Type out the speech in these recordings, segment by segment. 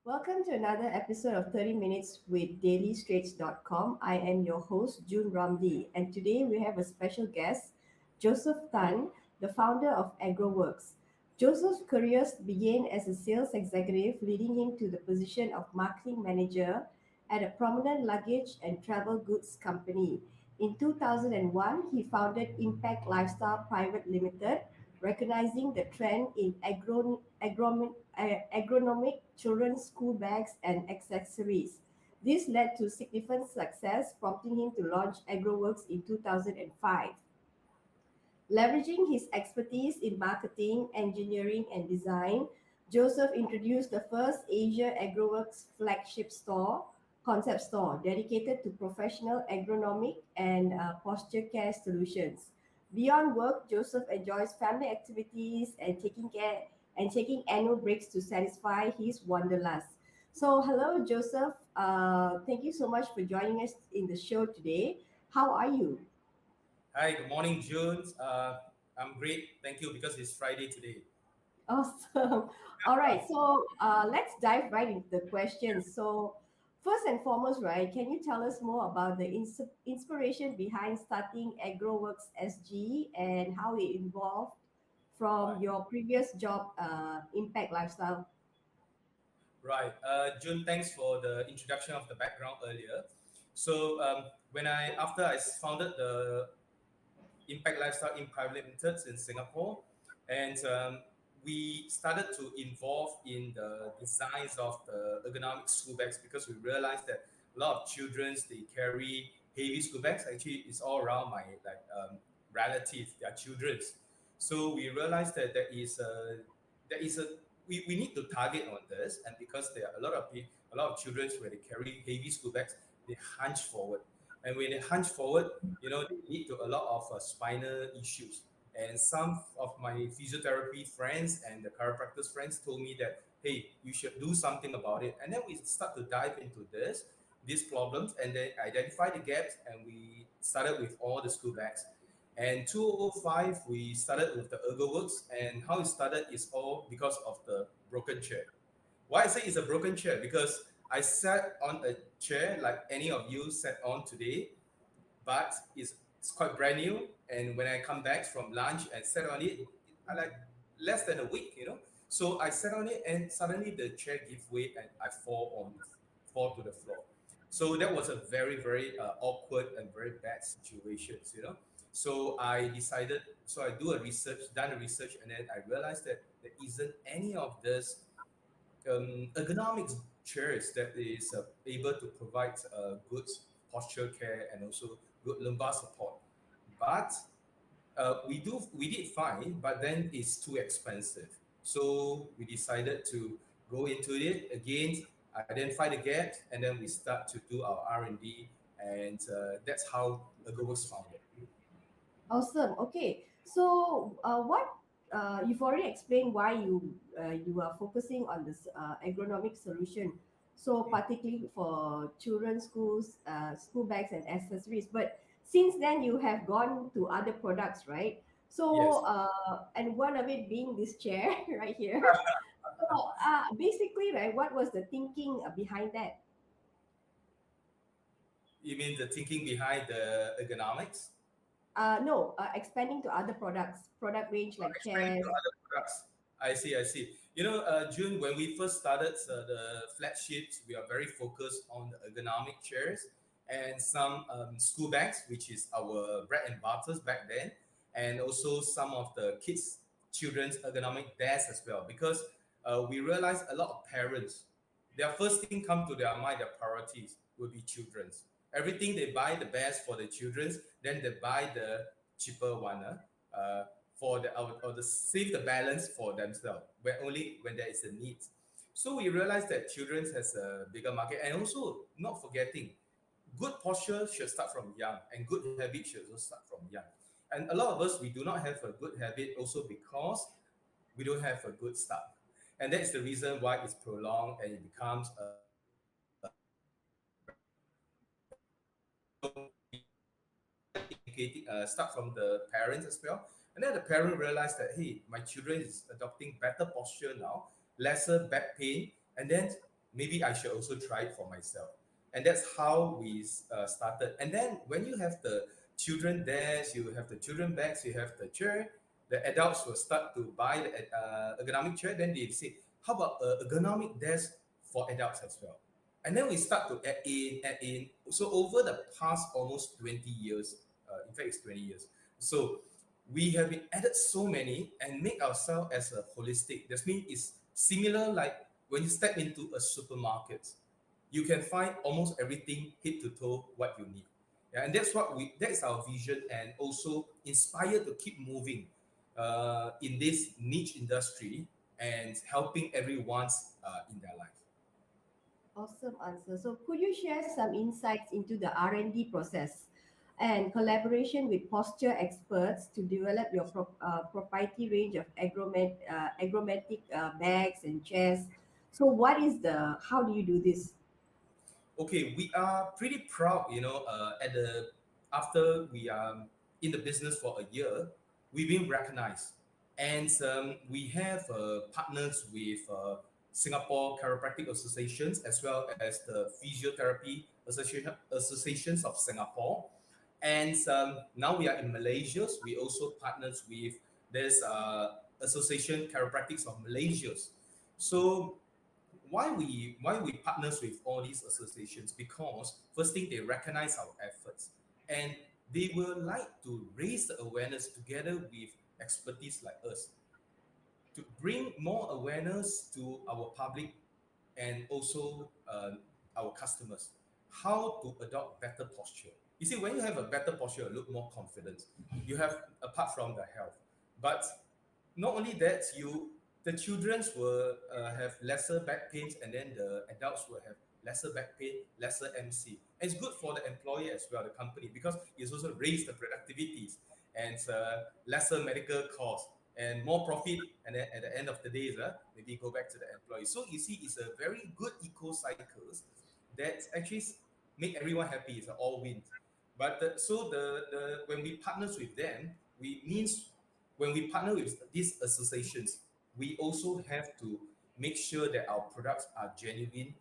Welcome to another episode of 30 Minutes with dailystraits.com. I am your host, June Ramli, and today we have a special guest, Joseph Tan, the founder of Ergoworks. Joseph's career began as a sales executive, leading him to the position of marketing manager at a prominent luggage and travel goods company. In 2001, he founded Impact Lifestyle Private Limited, recognizing the trend in agronomic children's school bags and accessories. This led to significant success, prompting him to launch AgroWorks in 2005. Leveraging his expertise in marketing, engineering, and design, Joseph introduced the first Asia Ergoworks flagship store, concept store, dedicated to professional agronomic and posture care solutions. Beyond work, Joseph enjoys family activities and taking annual breaks to satisfy his wanderlust. So, hello, Joseph. Thank you so much for joining us in the show today. How are you? Hi, good morning, June. I'm great. Thank you because it's Friday today. Awesome. All right. So let's dive right into the questions. So, first and foremost, right, can you tell us more about the inspiration behind starting AgroWorks SG and how it evolved from Right. your previous job, Impact Lifestyle? Right. June, thanks for the introduction of the background earlier. So when after I founded the Impact Lifestyle in Private Limited in Singapore, and we started to involve in the designs of the ergonomic school bags because we realized that a lot of children they carry heavy school bags. Actually, it's all around my relatives, their children's. So we realized that there is a we need to target on this, and because there are a lot of children where they carry heavy school bags, they hunch forward, and when they hunch forward, they lead to a lot of spinal issues. And some of my physiotherapy friends and the chiropractors friends told me that, hey, you should do something about it. And then we start to dive into these problems, and then identify the gaps, and we started with all the school bags. And 2005, we started with the ErgoWorks, and how it started is all because of the broken chair. Why I say it's a broken chair? Because I sat on a chair like any of you sat on today, but it's quite brand new. And when I come back from lunch and sat on it, I like less than a week. So I sat on it, and suddenly the chair give way, and I fall to the floor. So that was a very very awkward and very bad situation. So I decided, so I done a research, and then I realized that there isn't any of this ergonomics chairs that is able to provide good posture care and also good lumbar support. But we did fine, but then it's too expensive. So we decided to go into it again, identify the gaps, and then we start to do our R&D, and that's how Ergo was founded. Awesome. Okay. So, what you've already explained why you are focusing on this agronomic solution. So, particularly for children's schools, school bags and accessories. But since then, you have gone to other products, right? So, Yes. and one of it being this chair right here. So, basically, right, what was the thinking behind that? You mean the thinking behind the ergonomics? No, expanding to other products, product range like Expanding to chairs. other products. I see, I see. June, when we first started the flagships, we are very focused on the ergonomic chairs and some school bags, which is our bread and butters back then, and also some of the children's ergonomic desks as well, because we realized a lot of parents, their first thing come to their mind, their priorities will be children's. Everything they buy the best for the children's, then they buy the cheaper one. For the or the save the balance for themselves when only when there is a need. So we realized that children has a bigger market, and also not forgetting good posture should start from young, and good habit should also start from young. And a lot of us we do not have a good habit also because we don't have a good start, and that's the reason why it's prolonged and it becomes start from the parents as well. And then the parent realized that, hey, my children is adopting better posture now, lesser back pain, and then maybe I should also try it for myself. And that's how we started. And then when you have the children desks, you have the children bags, you have the chair, the adults will start to buy the ergonomic chair. Then they say, how about ergonomic desk for adults as well? And then we start to add in, add in. So over the past almost 20 years, in fact, it's 20 years. So we have been added so many and make ourselves as a holistic. That means it's similar like when you step into a supermarket, you can find almost everything head to toe what you need. Yeah, and that is our vision, and also inspired to keep moving in this niche industry and helping everyone in their life. Awesome answer. So could you share some insights into the R&D process and collaboration with posture experts to develop your proprietary range of agromatic bags and chairs? So how do you do this? Okay, we are pretty proud, at the after we are in the business for a year, we've been recognized, and we have partners with Singapore Chiropractic Associations as well as the Physiotherapy Associations of Singapore, and now we are in Malaysia. We also partners with this Association Chiropractics of Malaysia. So why we partners with all these associations, because first thing, they recognize our efforts, and they will like to raise the awareness together with expertise like us to bring more awareness to our public and also our customers how to adopt better posture. You see, when you have a better posture, you look more confident. You have, apart from the health, but not only that, the childrens will have lesser back pains, and then the adults will have lesser back pain, lesser MC. And it's good for the employer as well, the company, because it's also raised the productivities and lesser medical costs and more profit. And then at the end of the day, maybe go back to the employee. So you see, it's a very good eco cycles that actually make everyone happy. It's an all win. But the when we partners with them, we means when we partner with these associations, we also have to make sure that our products are genuine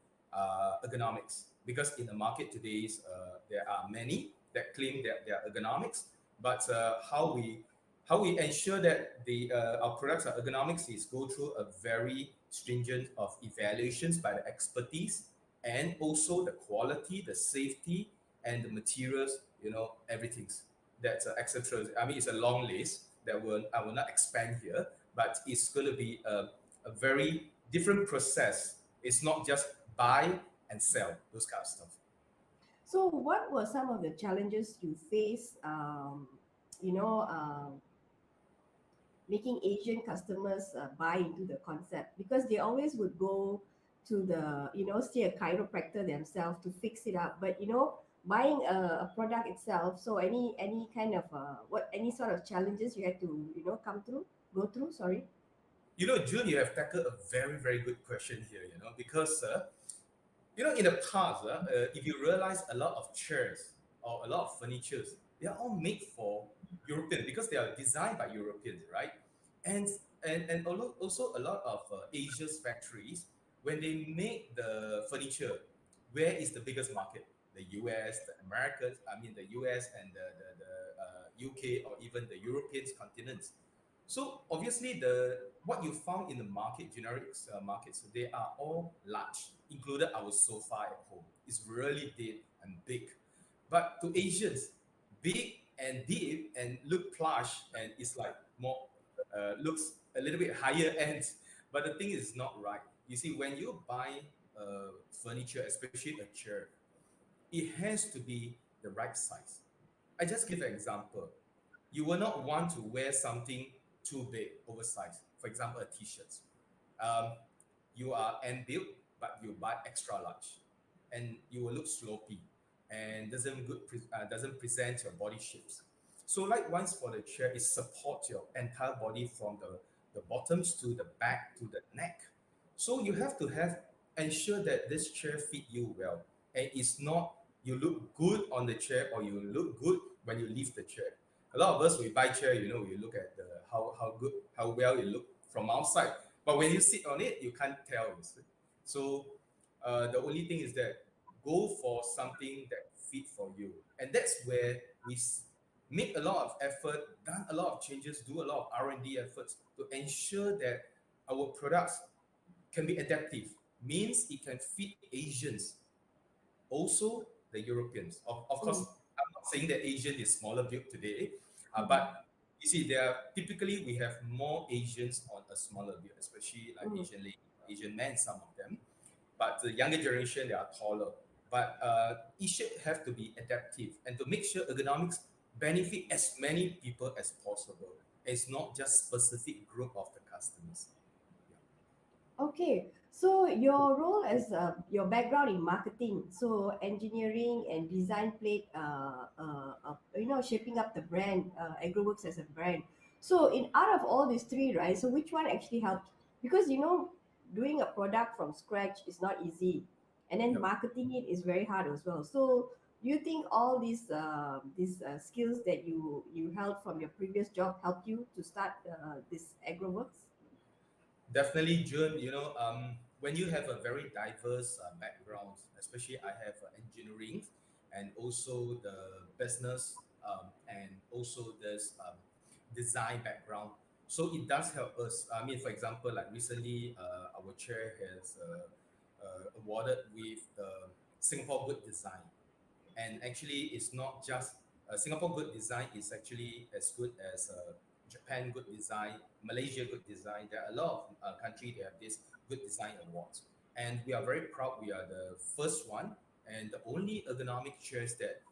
ergonomics, because in the market today there are many that claim that they are ergonomics, but how we ensure that the our products are ergonomics is go through a very stringent of evaluations by the expertise, and also the quality, the safety, and the materials, everything that's etc. I mean, it's a long list that I will not expand here, but it's going to be a very different process. It's not just buy and sell those kind of stuff. So what were some of the challenges you face, you know, making Asian customers buy into the concept, because they always would go to see a chiropractor themselves to fix it up. But buying a product itself. So any kind of any sort of challenges you had to go through. Sorry. June, you have tackled a very, very good question here, because, in the past, if you realize a lot of chairs or a lot of furnitures, they are all made for Europeans because they are designed by Europeans, right? And also a lot of Asia's factories, when they make the furniture, where is the biggest market? The US, the Americas, I mean the US and the UK, or even the European continents. So obviously, the what you found in the market, generics markets, they are all large, included our sofa at home. It's really deep and big. But to Asians, big and deep and look plush, and it's like more looks a little bit higher end. But the thing is not right. You see, when you buy furniture, especially a chair, it has to be the right size. I just give an example. You will not want to wear something too big, oversized. For example, a t-shirt. Um, you are M built, but you buy extra large, and you will look sloppy and doesn't present your body shapes. So likewise for the chair, it supports your entire body from the bottoms to the back to the neck. So you have to ensure that this chair fit you well, and it's not you look good on the chair or you look good when you leave the chair. A lot of us, we buy chair, we look at the how well it look from outside, but when you sit on it, you can't tell. You see. So The only thing is that go for something that fit for you, and that's where we make a lot of effort, done a lot of changes, do a lot of R&D efforts to ensure that our products can be adaptive. Means it can fit Asians, also the Europeans. Of course, Mm, I'm not saying that Asian is smaller built today, mm, but you see, there are typically we have more Asians on a smaller build, especially like mm. Asian lady, Asian men, some of them. But the younger generation, they are taller. But it should have to be adaptive and to make sure ergonomics benefit as many people as possible. It's not just specific group of the customers. Okay, so your role as your background in marketing, so engineering and design played, shaping up the brand, AgroWorks as a brand. So in out of all these three, right? So which one actually helped? Because doing a product from scratch is not easy, and then Yep. marketing it is very hard as well. So do you think all these skills that you held from your previous job helped you to start this AgroWorks? Definitely, June. When you have a very diverse background, especially I have engineering and also the business and also this design background. So it does help us. I mean, for example, like recently, our chair has awarded with the Singapore Good Design, and actually it's not just Singapore good design is actually as good as Japan good design, Malaysia good design. There are a lot of countries that have this good design awards, and we are very proud we are the first one and the only ergonomic chairs that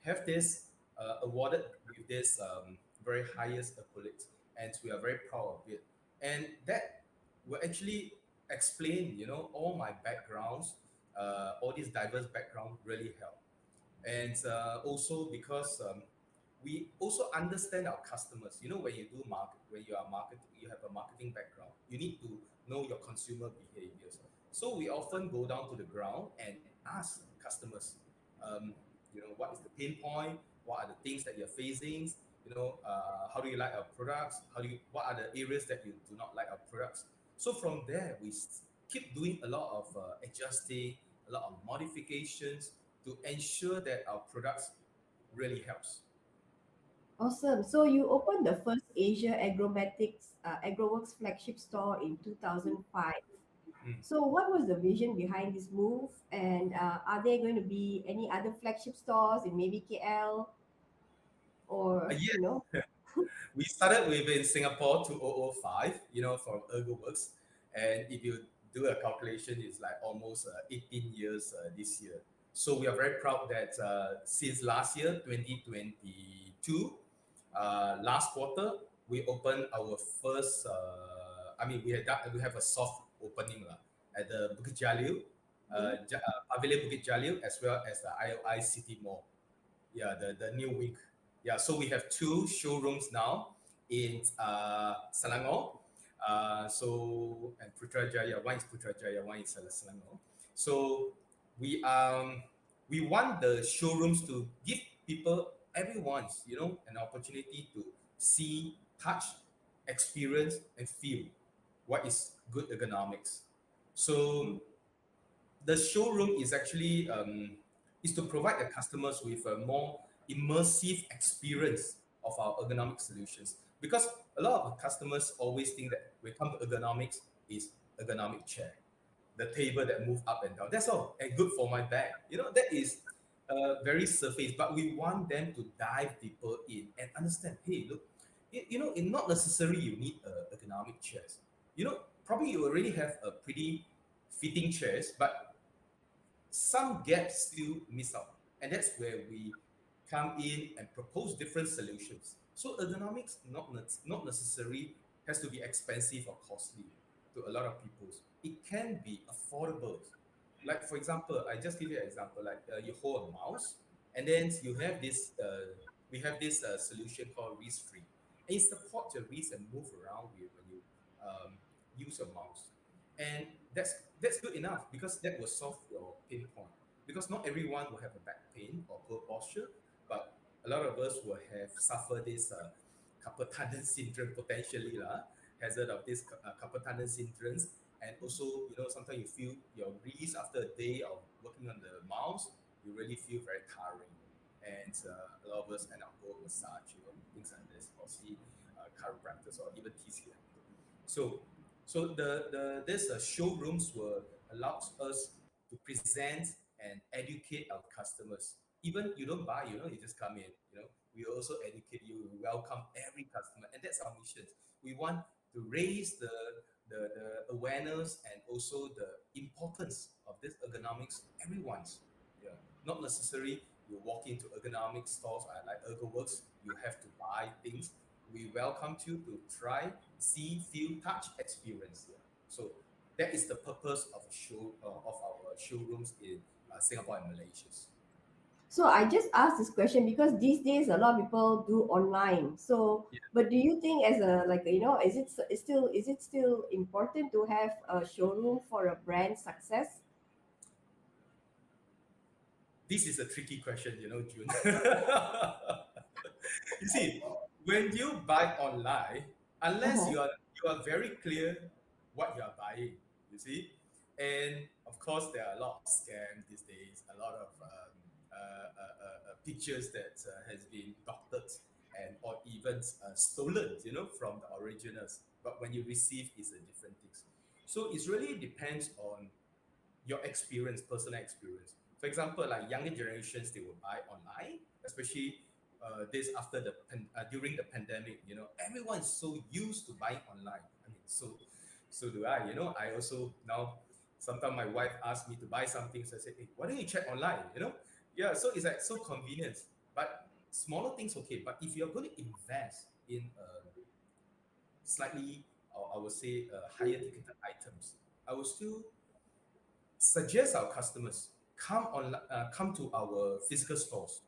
have this awarded with this very highest accolades, and we are very proud of it. And that will actually explain, all my backgrounds, all these diverse background really help. And also because we also understand our customers. When you do market, when you are marketing, you have a marketing background, you need to know your consumer behaviors. So we often go down to the ground and ask customers, um, what is the pain point, what are the things that you're facing, how do you like our products, what are the areas that you do not like our products. So from there we keep doing a lot of adjusting, a lot of modifications to ensure that our products really helps. Awesome. So you opened the first Asia AgroWorks flagship store in 2005. Mm. So what was the vision behind this move? And are there going to be any other flagship stores in maybe KL or, Yeah, we started with in Singapore 2005, from ErgoWorks. And if you do a calculation, it's like almost 18 years this year. So we are very proud that since last year, 2022, last quarter, we opened our first, we have a soft opening at the Bukit Jalil, Mhm. Pavilion Bukit Jalil, as well as the IOI City Mall. Yeah, the new week. Yeah, so we have two showrooms now in Selangor. And Putrajaya, one is Putrajaya, one is Selangor. So we we want the showrooms to give people, everyone's, an opportunity to see, touch, experience, and feel what is good ergonomics. So the showroom is actually is to provide the customers with a more immersive experience of our ergonomic solutions, because a lot of the customers always think that when it comes to ergonomics is ergonomic chair, the table that move up and down, that's all, and good for my back, that is very surface. But we want them to dive deeper in and understand, hey, look, it not necessarily you need ergonomic chairs. Probably you already have a pretty fitting chairs, but some gaps still miss out. And that's where we come in and propose different solutions. So ergonomics not necessarily has to be expensive or costly to a lot of people. It can be affordable. Like for example, I just give you an example. Like you hold a mouse, and then you have this. We have this solution called wrist free, and it supports your wrist and move around when you um, use your mouse, and that's good enough because that will solve your pain point. Because not everyone will have a back pain or poor posture, but a lot of us will have suffered this carpal tunnel syndrome potentially hazard of this carpal tunnel syndrome, And also, sometimes you feel your wrist after a day of working on the mouse, you really feel very tiring. And a lot of us end up go massage, things like this, or see chiropractors or even TCM. So, so this showrooms will allows us to present and educate our customers. Even you don't buy, you just come in. We also educate you. We welcome every customer, and that's our mission. We want to raise the awareness and also the importance of this ergonomics. Everyone's, yeah, not necessarily you walk into ergonomic stores like Ergoworks, you have to buy things. We welcome you to try, see, feel, touch, experience. Yeah. So that is the purpose of of our showrooms in Singapore and Malaysia. So I just asked this question because these days a lot of people do online. So, Yeah. but do you think as a like is it still important to have a showroom for a brand success? This is a tricky question, June. You see, when you buy online, unless Uh-huh. you are very clear what you are buying, you see, and of course there are a lot of scams these days, a lot of pictures that has been doctored and or even stolen, from the originals. But when you receive, it's a different things. So it really depends on your experience, personal experience. For example, like younger generations, they will buy online, especially this after during the pandemic. Everyone's so used to buying online. I mean, so do I. I also now sometimes my wife asks me to buy something, so I say, hey, why don't you check online? Yeah. So it's like so convenient. But smaller things okay. But if you're going to invest in slightly, or I would say, higher ticketed items, I will still suggest our customers come to our physical stores,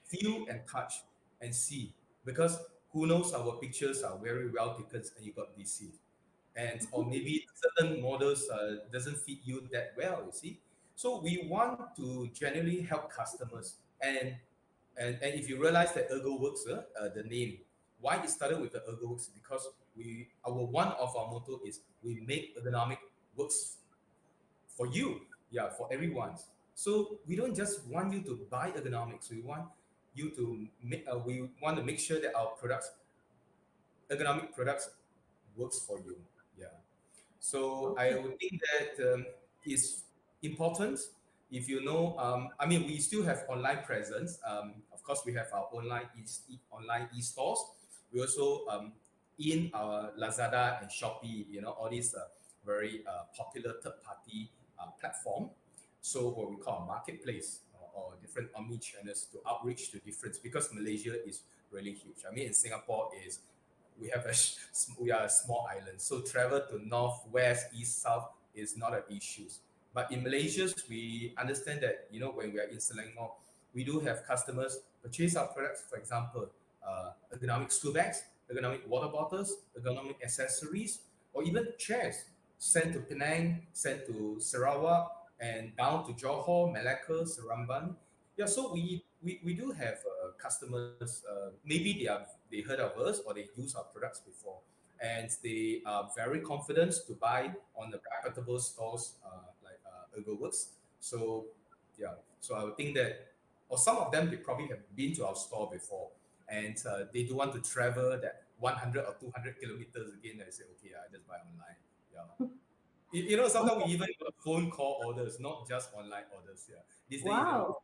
feel and touch and see, because who knows, our pictures are very well taken and you got deceived, and or maybe certain models doesn't fit you that well, you see. So we want to generally help customers, and if you realize that Ergoworks, the name, why it started with the Ergoworks, because one of our motto is we make ergonomic works for you, yeah, for everyone. So we don't just want you to buy ergonomics. We want to make sure that our products, ergonomic products, works for you. Yeah. So I Okay. would think that is important. If I mean, we still have online presence. Of course, we have our online e-stores. We also in our Lazada and Shopee, all these very popular third-party platform. So what we call a marketplace, or different omni channels to outreach to different, because Malaysia is really huge. I mean, in Singapore is we are a small island, so travel to north, west, east, south is not an issue. But in Malaysia, we understand that when we are in Selangor, we do have customers purchase our products. For example, ergonomic school bags, ergonomic water bottles, ergonomic accessories, or even chairs sent to Penang, sent to Sarawak, and down to Johor, Malacca, Seremban. Yeah, so we do have customers. Maybe they heard of us or they use our products before, and they are very confident to buy on the reputable stores like Ergoworks. So yeah, so I would think that, or some of them they probably have been to our store before, and they do want to travel that 100 or 200 kilometers again. I say, okay, I just buy online. Yeah. Sometimes we Okay. even got phone call orders, not just online orders. Yeah. These days, Wow.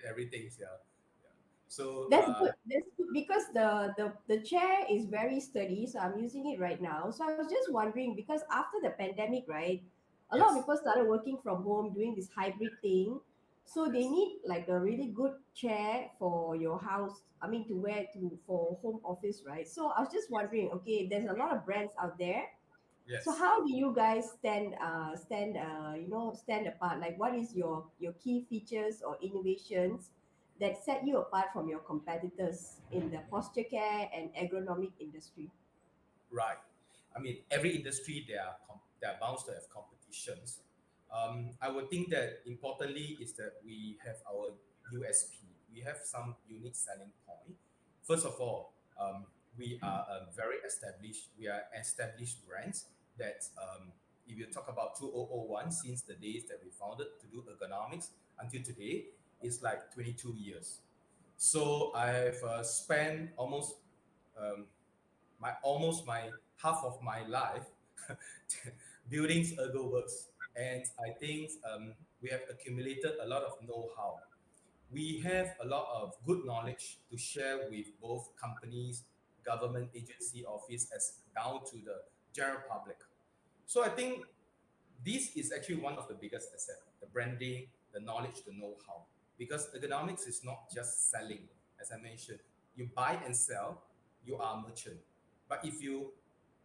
everything's, yeah. Yeah. So, That's good. That's good because the chair is very sturdy. So I'm using it right now. So I was just wondering because after the pandemic, right, a lot of yes. people started working from home, doing this hybrid thing. So they Yes. need like a really good chair for your house. I mean, to wear to for home office, right? So I was just Yes. wondering. Okay, there's a lot of brands out there. So Yes. how do you guys stand apart? Like what is your key features or innovations that set you apart from your competitors in the posture care and ergonomic industry? Right. I mean, every industry they are bound to have competitions. I would think that importantly is that we have our USP. We have some unique selling point. First of all, we are a very established. We are established brands that if you talk about 2001, since the days that we founded to do ergonomics until today, it's like 22 years. So I've spent um, almost my half of my life building Ergoworks, and I think we have accumulated a lot of know-how. We have a lot of good knowledge to share with both companies, government agency office, as down to the general public. So I think this is actually one of the biggest assets, the branding, the knowledge, the know-how. Because ergonomics is not just selling, as I mentioned. You buy and sell, you are a merchant. But if you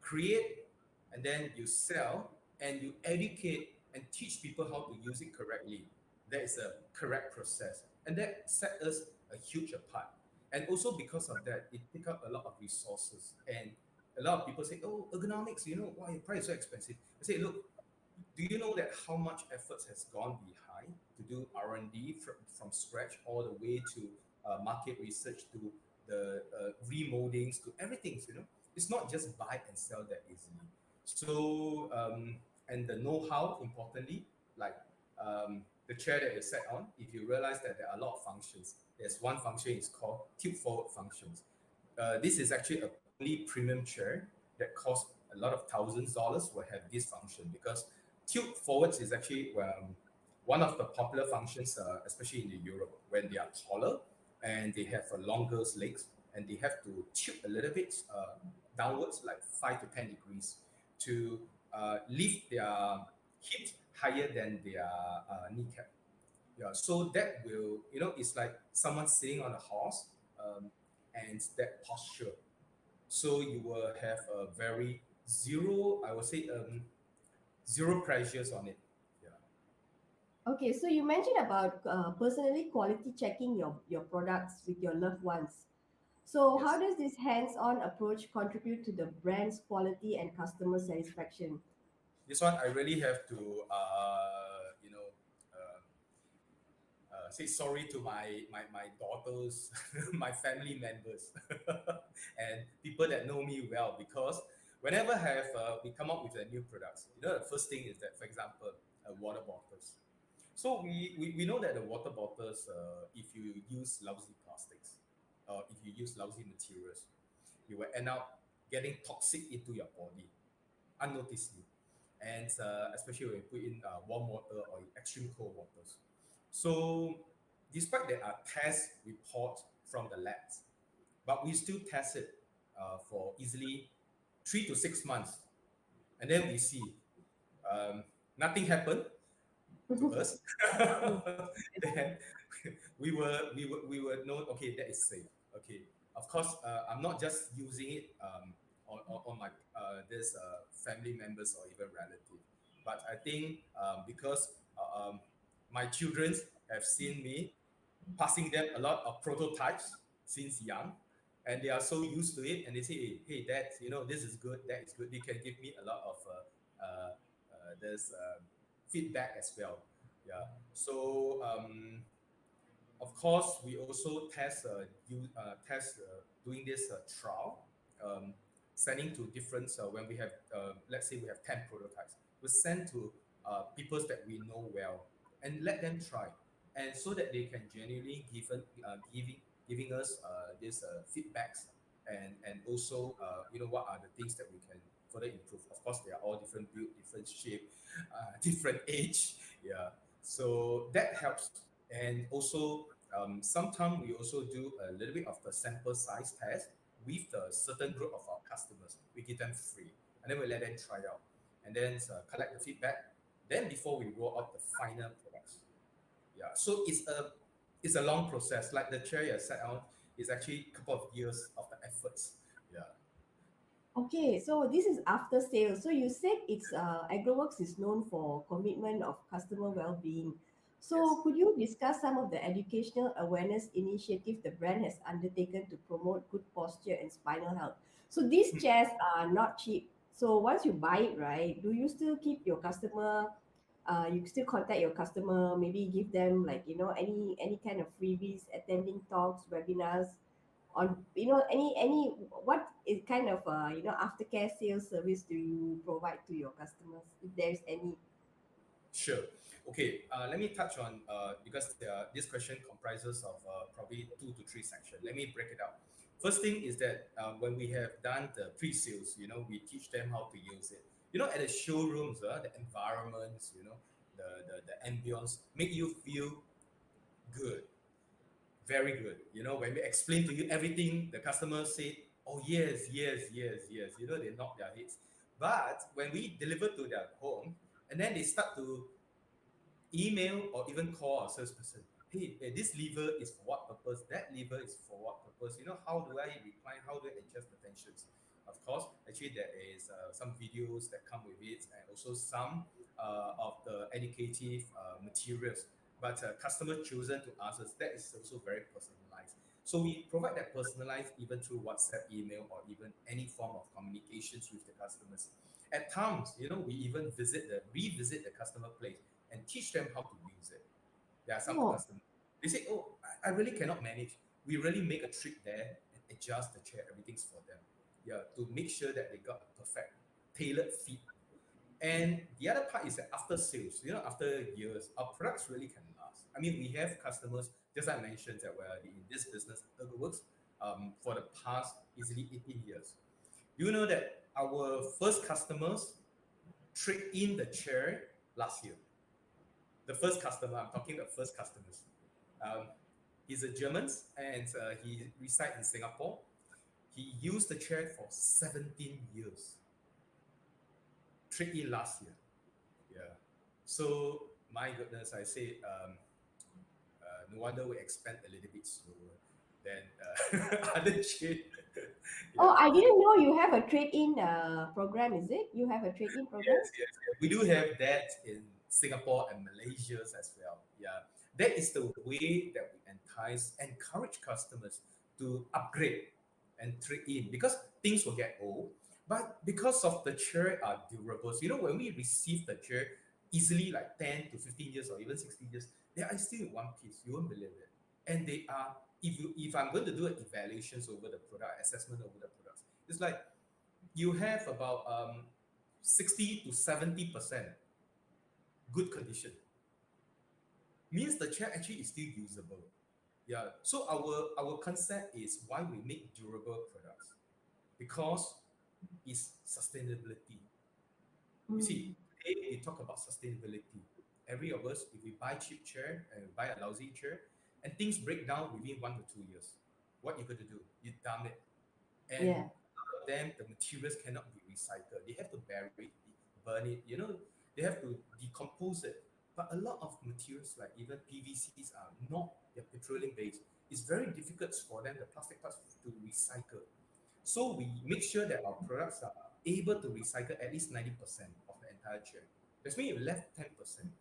create and then you sell and you educate and teach people how to use it correctly, that is a correct process. And that set us a huge apart. And also because of that, it take up a lot of resources. And a lot of people say, oh, ergonomics, why your price is so expensive? I say, look, do you know that how much effort has gone behind to do R&D from scratch all the way to market research to the remoldings to everything, it's not just buy and sell that easily. So and the know-how, importantly, like the chair that you sat on, if you realize that there are a lot of functions, there's one function is called tilt forward functions. This is actually a only premium chair that costs a lot of $1,000 will have this function, because tilt forwards is actually one of the popular functions, especially in the Europe, when they are taller and they have longer legs and they have to tilt a little bit downwards, like 5 to 10 degrees, to lift their hips higher than their kneecap. Yeah, so that will, it's like someone sitting on a horse, and that posture. So you will have a very zero, I would say, zero pressures on it. Yeah. Okay, so you mentioned about personally quality checking your products with your loved ones. So how Yes. does this hands-on approach contribute to the brand's quality and customer satisfaction? This one I really have to, uh, say sorry to my daughters, my family members, and people that know me well, because whenever have we come up with a new products, the first thing is that, for example, water bottles. So we know that the water bottles, if you use lousy plastics, if you use lousy materials, you will end up getting toxic into your body unnoticedly, and especially when you put in warm water or extreme cold waters. So, despite there are test reports from the labs, but we still test it for easily 3 to 6 months, and then we see um, nothing happened to us. Mm. Then we were know, okay, that is safe. Okay, of course, I'm not just using it on my this family members or even relative, but I think because my children have seen me passing them a lot of prototypes since young, and they are so used to it, and they say, hey dad, this is good, that is good. They can give me a lot of this feedback as well. Yeah. So of course, we also test doing this trial, um, sending to different. When we have, let's say, we have 10 prototypes, we send to people that we know well and let them try, and so that they can genuinely giving us this feedbacks, and also what are the things that we can further improve. Of course, they are all different build, different shape, different age. Yeah, so that helps. And also, sometimes we also do a little bit of the sample size test with a certain group of our customers. We give them free, and then we let them try out, and then collect the feedback. Then before we roll out the final products. Yeah, so it's a long process. Like the chair you sat on is actually a couple of years of the efforts. Yeah. Okay, so this is after sales. So you said it's AgroWorks is known for commitment of customer well-being. Yes. So could you discuss some of the educational awareness initiative the brand has undertaken to promote good posture and spinal health? So these chairs are not cheap. So once you buy it, right, do you still keep your customer? You still contact your customer, maybe give them like any kind of freebies, attending talks, webinars, on any what is kind of aftercare sales service do you provide to your customers, if there's any? Sure. Okay. Let me touch on because this question comprises of probably 2 to 3 sections. Let me break it up. First thing is that when we have done the pre-sales, we teach them how to use it. At the showrooms, the environments, the ambience make you feel good, very good. When we explain to you everything, the customer say, "Oh yes, yes, yes, yes." They knock their heads. But when we deliver to their home, and then they start to email or even call our salesperson. Hey, this lever is for what purpose? That lever is for what purpose? How do I recline? How do I adjust the tensions? Of course, actually, there is some videos that come with it, and also some of the educative materials. But customer chosen to ask us, that is also very personalized. So we provide that personalized even through WhatsApp, email, or even any form of communications with the customers. At times, we even revisit the customer place and teach them how to use it. There are some Oh, customers, they say, "Oh, I really cannot manage." We really make a trip there and adjust the chair, everything's for them. Yeah, to make sure that they got a perfect tailored fit. And the other part is that after sales, after years, our products really can last. I mean, we have customers, just like I mentioned, that we're in this business, Ergoworks, for the past easily 18 years. You know that our first customers trade in the chair last year. The first customer, I'm talking the first customers. Um, he's a German and he resides in Singapore. He used the chair for 17 years. Trade in last year. Yeah. So my goodness, I say no wonder we expand a little bit slower than other chain. oh, Yeah. I didn't know you have a trade-in program. Is it you have a trade-in program? Yes. We do have that in Singapore and Malaysia as well. Yeah, that is the way that we encourage customers to upgrade and trade in because things will get old. But because of the chair are durable, so, when we receive the chair easily like 10 to 15 years or even 60 years, they are still in one piece. You won't believe it. And they are, if I'm going to do an evaluations over the product, assessment over the products, it's like you have about 60 to 70% good condition. Means the chair actually is still usable. Yeah. So our concept is why we make durable products because it's sustainability. You see, Mm. today we talk about sustainability. Every of us, if we buy cheap chair and we buy a lousy chair, and things break down within 1 to 2 years, what you going to do? You dump it, and Yeah. out of them, the materials cannot be recycled. They have to bury it, burn it. They have to decompose it. But a lot of materials, like even PVCs, are not they're petroleum based. It's very difficult for them, the plastic parts, to recycle. So we make sure that our products are able to recycle at least 90% of the entire chair. That's means you left 10%.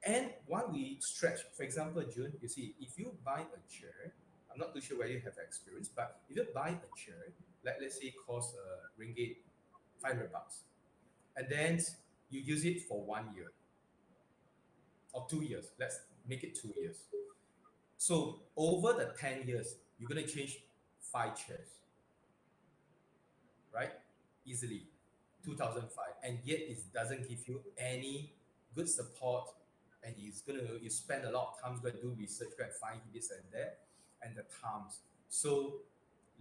And while we stretch, for example, June, you see, if you buy a chair, I'm not too sure whether you have experience, but if you buy a chair, let's say cost ringgit 500 bucks, and then you use it for 1 year or 2 years, let's make it 2 years. So over the 10 years, you're going to change 5 chairs, right? Easily, 2005, and yet it doesn't give you any good support, and you spend a lot of time going to do research, go and find this and that, and the times. So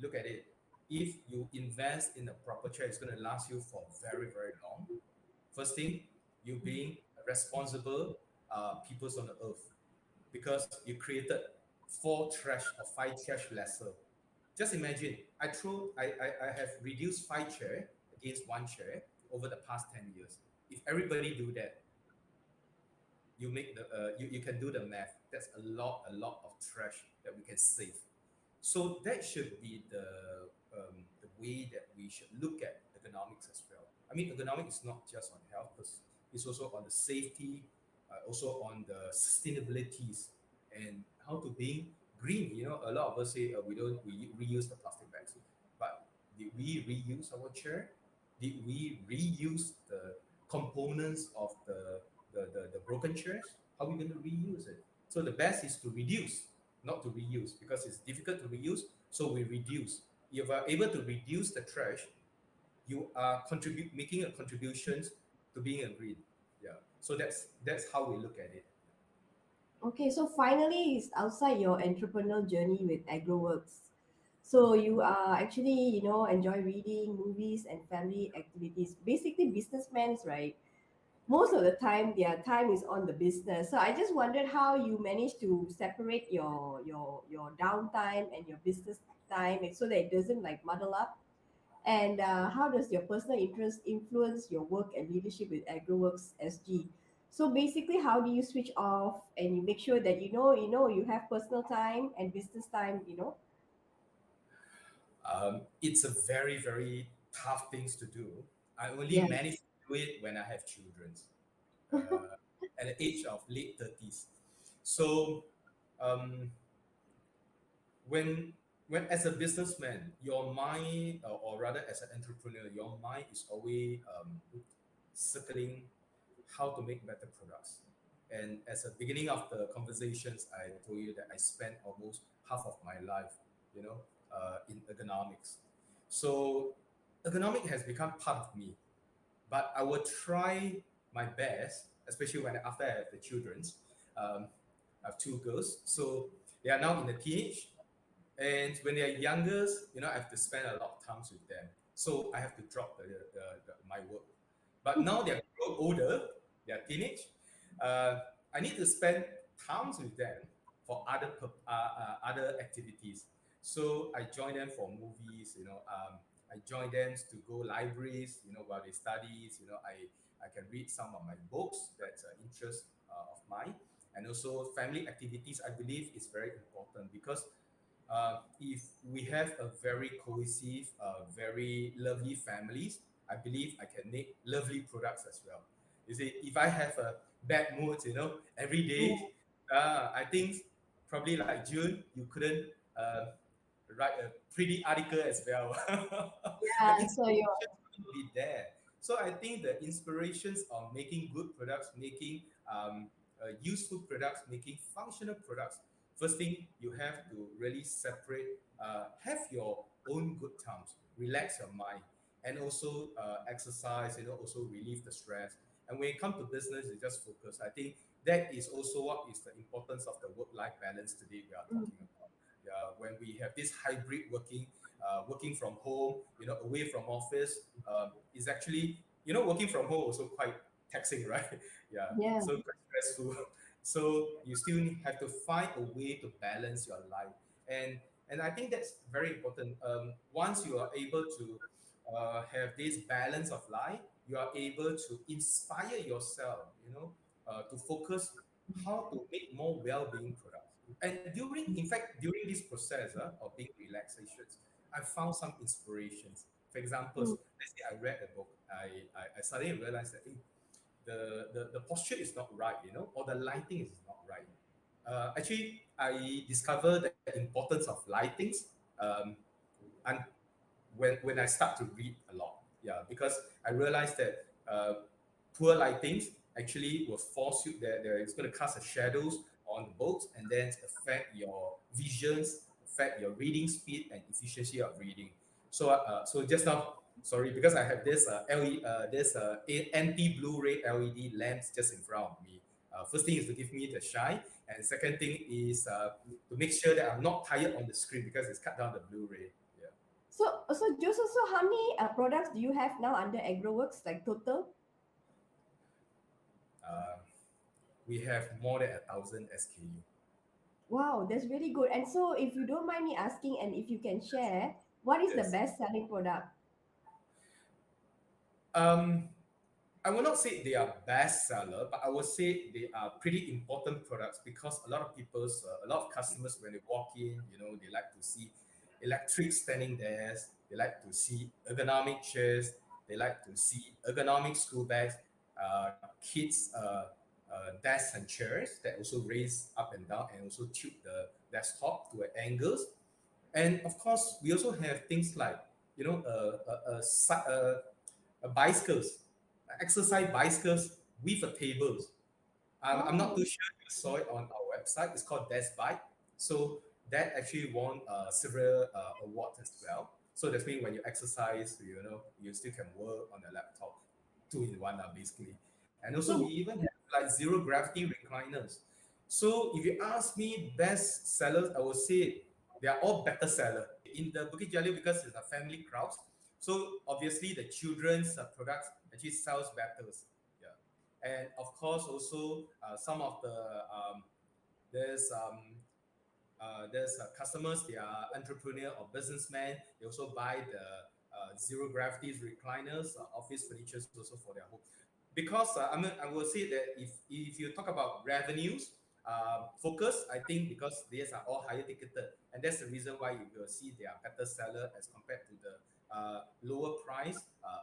look at it. If you invest in a proper chair, it's going to last you for very very long. First thing, you being responsible peoples on the earth because you created 4 trash or 5 trash lesser. Just imagine, I have reduced 5 chair against 1 chair over the past 10 years. If everybody do that, you can do the math. That's a lot of trash that we can save. So that should be the way that we should look at ergonomics as well. I mean, ergonomics is not just on health, but it's also on the safety, also on the sustainabilities, and how to being green. A lot of us say we reuse the plastic bags, but did we reuse our chair? Did we reuse the components of the broken chairs? How are we going to reuse it? So the best is to reduce, not to reuse, because it's difficult to reuse. So we reduce. If you are able to reduce the trash, you are making a contribution to being a green. Yeah. So that's how we look at it. Okay, so finally, it's outside your entrepreneurial journey with AgroWorks. So you are actually, enjoy reading, movies, and family activities. Basically, businessmen, right? Most of the time, their time is on the business. So I just wondered how you manage to separate your downtime and your business time, and so that it doesn't like muddle up. And how does your personal interest influence your work and leadership with AgroWorks SG? So basically, how do you switch off and you make sure that you have personal time and business time? It's a very, very tough things to do. I only Yeah. manage to do it when I have children uh, at the age of late 30s. So um, when when as a businessman, your mind, or rather as an entrepreneur, your mind is always circling how to make better products. And as a beginning of the conversations, I told you that I spent almost half of my life, in ergonomics. So ergonomic has become part of me, but I will try my best, especially when after I have the childrens. I have two girls, so they are now in the teenage, and when they're younger, I have to spend a lot of times with them. So I have to drop my work. But now they're grow older, they're teenage. Uh, I need to spend times with them for other activities. So I join them for movies. I join them to go libraries. While they studies. I can read some of my books that's an interest of mine, and also family activities. I believe is very important because if we have a very cohesive, very lovely families, I believe I can make lovely products as well. You see, if I have a bad mood, every day, I think probably like June, you couldn't write a pretty article as well. The Yeah. So you inspiration will be there. So I think the inspirations of making good products, making useful products, making functional products. First thing you have to really separate, have your own good times, relax your mind, and also exercise. Also relieve the stress. And when it comes to business, you just focus. I think that is also what is the importance of the work-life balance today we are talking about. When we have this hybrid working, working from home, away from office, is actually, working from home also quite taxing, right? Yeah, yeah. so quite stressful. So you still have to find a way to balance your life, and and I think that's very important. Once you are able to have this balance of life, you are able to inspire yourself, to focus how to make more well-being products. And in fact, during this process of being relaxations, I found some inspirations. For example, Mm. let's say I read a book, I suddenly realized that the posture is not right, or the lighting is not right. Actually, I discovered the importance of lightings, um, and when I start to read a lot. Yeah, because I realized that poor lightings actually will force you that there is going to cast a shadows on the boats and then affect your visions, affect your reading speed and efficiency of reading. So just now, sorry, because I have this anti Blu-ray LED lamps just in front of me. First thing is to give me the shine, and second thing is to make sure that I'm not tired on the screen because it's cut down the Blu-ray. Yeah. So Joseph, so how many products do you have now under AgroWorks, like total? Uh, we have more than 1,000 SKU. Wow, that's really good. And so, if you don't mind me asking, and if you can share, what is the Yes. best selling product? Um, I will not say they are bestseller, but I will say they are pretty important products because a lot of customers, when they walk in, they like to see electric standing desks, they like to see ergonomic chairs, they like to see ergonomic school bags, kids' desks and chairs that also raise up and down and also tilt the desktop to angles. And of course, we also have things like, bicycles, exercise bicycles with a tables. I'm not Oh, too sure if you saw it on our website. It's called Desk Bike. So that actually won several awards as well. So that's mean when you exercise, you still can work on the laptop, two in one basically. And also we So even have like zero gravity recliners. So if you ask me best sellers, I would say they are all better seller in the Bukit Jalil because it's a family crowd. So obviously the children's products actually sells better. Yeah, and of course also some of the there's customers, they are entrepreneur or businessmen. They also buy the zero gravity recliners, office furniture also for their home. Because I will say that if you talk about revenues, focus, I think because these are all higher ticketed, and that's the reason why you will see they are better seller as compared to the lower price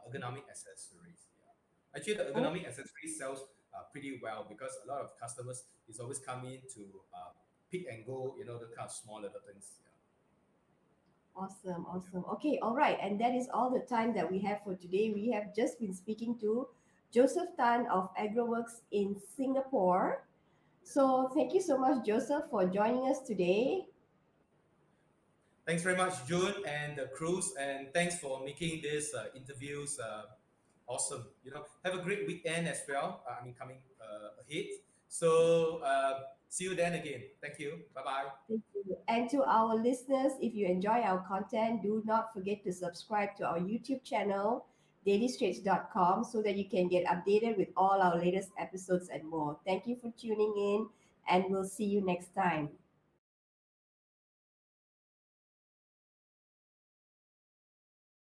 ergonomic accessories. Yeah. Actually, the oh, ergonomic accessories sells pretty well because a lot of customers is always coming to pick and go, the kind of small little things. awesome, awesome. Okay, all right. And that is all the time that we have for today. We have just been speaking to Joseph Tan of AgroWorks in Singapore. So thank you so much, Joseph, for joining us today. Thanks very much, June and the crews, and thanks for making these interviews awesome. Have a great weekend as well. Coming ahead. So see you then again. Thank you. Bye bye. Thank you. And to our listeners, if you enjoy our content, do not forget to subscribe to our YouTube channel, dailystraits.com, so that you can get updated with all our latest episodes and more. Thank you for tuning in, and we'll see you next time.